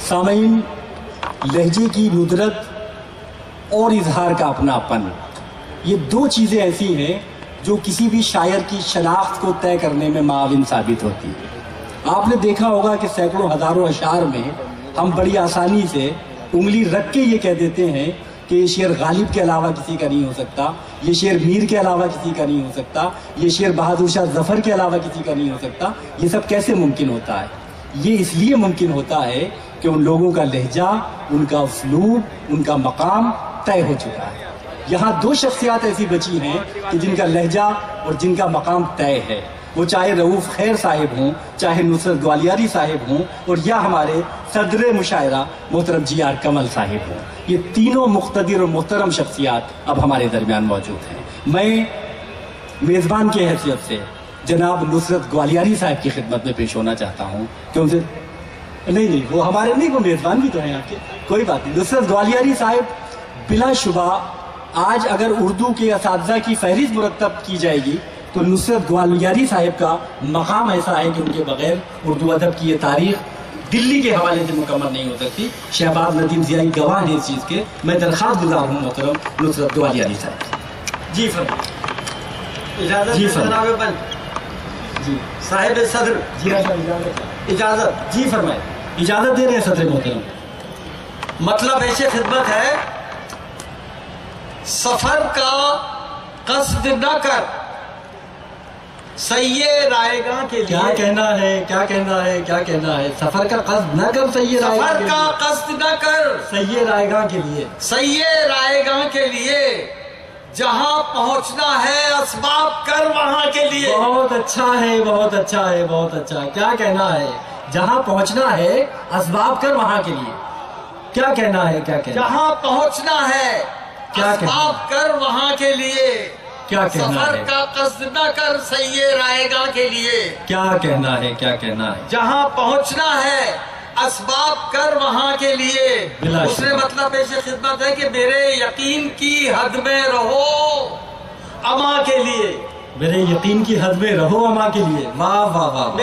سامعین، لہجے کی ندرت اور اظہار کا اپناپن، یہ دو چیزیں ایسی ہیں جو کسی بھی شاعر کی شناخت کو طے کرنے میں معاون ثابت ہوتی ہے۔ آپ نے دیکھا ہوگا کہ سینکڑوں ہزاروں اشعار میں ہم بڑی آسانی سے انگلی رکھ کے یہ کہہ دیتے ہیں کہ یہ شعر غالب کے علاوہ کسی کا نہیں ہو سکتا، یہ شعر میر کے علاوہ کسی کا نہیں ہو سکتا، یہ شعر بہادر شاہ ظفر کے علاوہ کسی کا نہیں ہو سکتا۔ یہ سب کیسے ممکن ہوتا ہے؟ یہ اس لیے ممکن ہوتا ہے کہ ان لوگوں کا لہجہ، ان کا اسلوب، ان کا مقام طے ہو چکا ہے۔ یہاں دو شخصیات ایسی بچی ہیں کہ جن کا لہجہ اور جن کا مقام طے ہے، وہ چاہے رؤوف خیر صاحب ہوں، چاہے نصرت گوالیاری صاحب ہوں، اور یا ہمارے صدر مشاعرہ محترم جی آر کمل صاحب ہوں۔ یہ تینوں مقتدر اور محترم شخصیات اب ہمارے درمیان موجود ہیں۔ میں میزبان کی حیثیت سے جناب نصرت گوالیاری صاحب کی خدمت میں پیش ہونا چاہتا ہوں کہ ان سے نہیں وہ ہمارے نہیں، وہ میزبان بھی تو ہیں آپ کے، کوئی بات نہیں۔ نصرت گوالیاری صاحب بلا شبہ آج اگر اردو کے اساتذہ کی فہرست مرتب کی جائے گی تو نصرت گوالیاری صاحب کا مقام ایسا ہے کہ ان کے بغیر اردو ادب کی یہ تاریخ دلی کے حوالے سے مکمل نہیں ہو سکتی۔ شہباز ندیم ضیائی گواہ ہیں اس چیز کے۔ میں درخواست گزار ہوں محترم نصرت گوالیاری صاحب۔ جی فرمائیں۔ اجازت جی جناب بند جی صاحب صدر، جی اجازت اجازت جی فرمائیں۔ اجازت دے رہے ہیں صدر محترم۔ مطلب ایسے خدمت ہے، سفر کا قصد نہ کر سیے رائے گاں کے لیے۔ کیا کہنا ہے، کیا کہنا ہے، کیا کہنا ہے؟ سفر کا قصد نہ کر سیے رائے گاں سفر کے کا لیے، قصد نہ کر سیے رائے گاں کے لیے، سیے رائے گاں کے لیے، جہاں پہنچنا ہے اسباب کر وہاں کے لیے۔ بہت اچھا ہے، بہت اچھا ہے، بہت اچھا ہے۔ کیا کہنا ہے؟ جہاں پہنچنا ہے اسباب کر وہاں کے لیے۔ کیا کہنا ہے، کیا کہنا ہے؟ جہاں پہنچنا ہے کیا کہنا ہے؟ اسباب کر وہاں کے لیے۔ کیا کہنا سفر ہے؟ کا قصد نہ کر سیے رائے گاں کے لیے، کیا کہنا ہے، کیا کہنا ہے؟ جہاں پہنچنا ہے اسباب کر وہاں کے لیے۔ بلا اس نے مطلب پیش خدمت ہے کہ میرے یقین کی حد میں رہو اما کے لیے، میرے یقین کی حد میں رہو اما کے لیے۔ واہ واہ واہ۔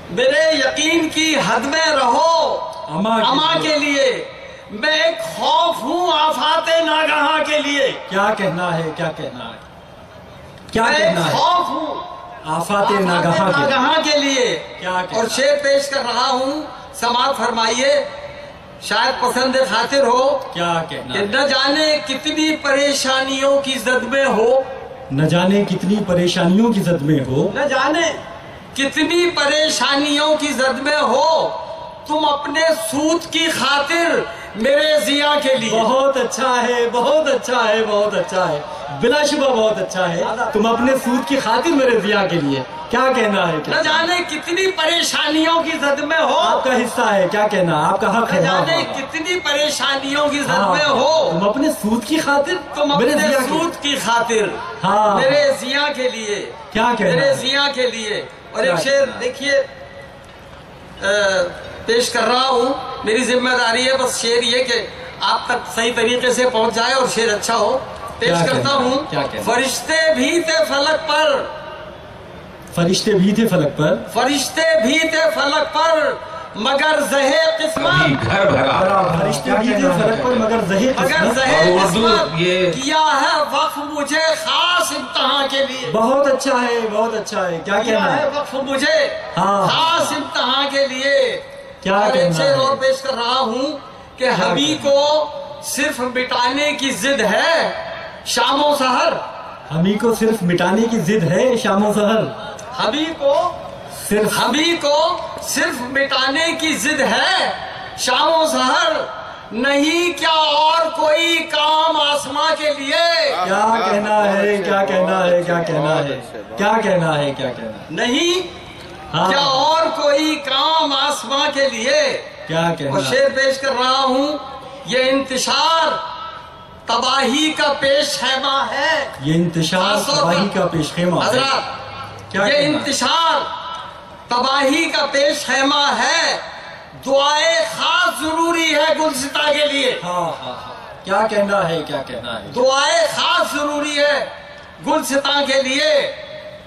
میرے یقین کی حد میں رہو اما کے لیے، میں ایک خوف ہوں آفات ناگہاں کے لیے۔ کیا کہنا ہے، کیا کہنا ہے؟ کیا میں ایک کہنا ہے؟ خوف ہوں آفات ناگہاں کے لیے۔ کیا کہنا اور شعر پیش کر رہا ہوں، سماعت فرمائیے، شاید پسند خاطر ہو کیا کہنا کہ ہے؟ نہ جانے کتنی پریشانیوں کی زد میں ہو، نہ جانے کتنی پریشانیوں کی زد میں ہو، نہ جانے کتنی پریشانیوں کی زد میں ہو، تم اپنے سود کی خاطر میرے ضیاء کے لیے۔ بہت اچھا ہے، بہت اچھا ہے، بہت اچھا ہے، بلا شبہ بہت اچھا ہے۔ تم اپنے سود کی خاطر میرے ضیاء کے لیے۔ کیا کہنا ہے؟ نہ جانے کتنی پریشانیوں کی زد میں ہو، آپ کا حصہ ہے، کیا کہنا ہے؟ آپ کا حق نہ ہے۔ جانے کتنی پریشانیوں کی زد میں ہو، تم اپنے سود کی خاطر تم میرے اپنے ضیاء کے لیے۔ سود کی خاطر ہاں۔ میرے ضیاء کے لیے، کیا کہنا میرے ہے؟ ضیاء کے لیے۔ اور کیا ایک شعر کہنا ہے؟ دیکھیے پیش کر رہا ہوں، میری ذمہ داری ہے بس شعر یہ کہ آپ تک صحیح طریقے سے پہنچ جائے اور شعر اچھا ہو۔ پیش کیا کرتا کہنا ہے؟ ہوں، کیا کہنا ہے؟ فرشتے بھی تھے فلک پر، فرشتے بھی تھے فلک پر، فرشتے بھی تھے فلک پر، مگر زہے قسمت، گھر بھرا فرشتے بھی تھے فلک پر مگر زہے مگر قسمت۔ زہے اور اردو قسمت یہ- کیا ہے وقف مجھے خاص امتحان کے لیے۔ بہت اچھا ہے، بہت اچھا ہے۔ کیا کیا کہنا ہے ہے؟ وقف مجھے ہاں۔ خاص امتحان کے لیے۔ کیا اور ایک کہنا شعر ہے؟ اور پیش کر رہا ہوں کہ حبی کو صرف مٹانے کی ضد ہے شام و سحر، ہمیں کو صرف مٹانے کی ضد ہے شام و سحر، حبی کو صرف صرف مٹانے کی ضد ہے شام و سحر، نہیں کیا اور کوئی کام آسماں کے لیے۔ کیا کہنا ہے، کیا کہنا ہے، کیا کہنا ہے؟ کیا کہنا ہے، کیا کہنا ہے؟ نہیں ہاں۔ کیا اور کوئی کام آسماں کے لیے۔ کیا اور کہنا ہے؟ شعر پیش کر رہا ہوں، یہ انتشار تباہی کا پیش خیمہ ہے۔ یہ انتشار تباہی کا پیش خیمہ ہے۔ حضرات، کیا یہ کہنا ہے؟ انتشار تباہی کا پیش خیمہ ہے، دعائے خاص ضروری ہے گلستہ کے لیے۔ ہاں ہاں ہاں، کیا کہنا ہے، کیا کہنا ہے؟ دعائے خاص ضروری ہے گلستہ کے لیے۔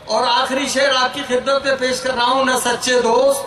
اور آخری شعر آپ کی خدمت میں پیش کر رہا ہوں، نہ سچے دوست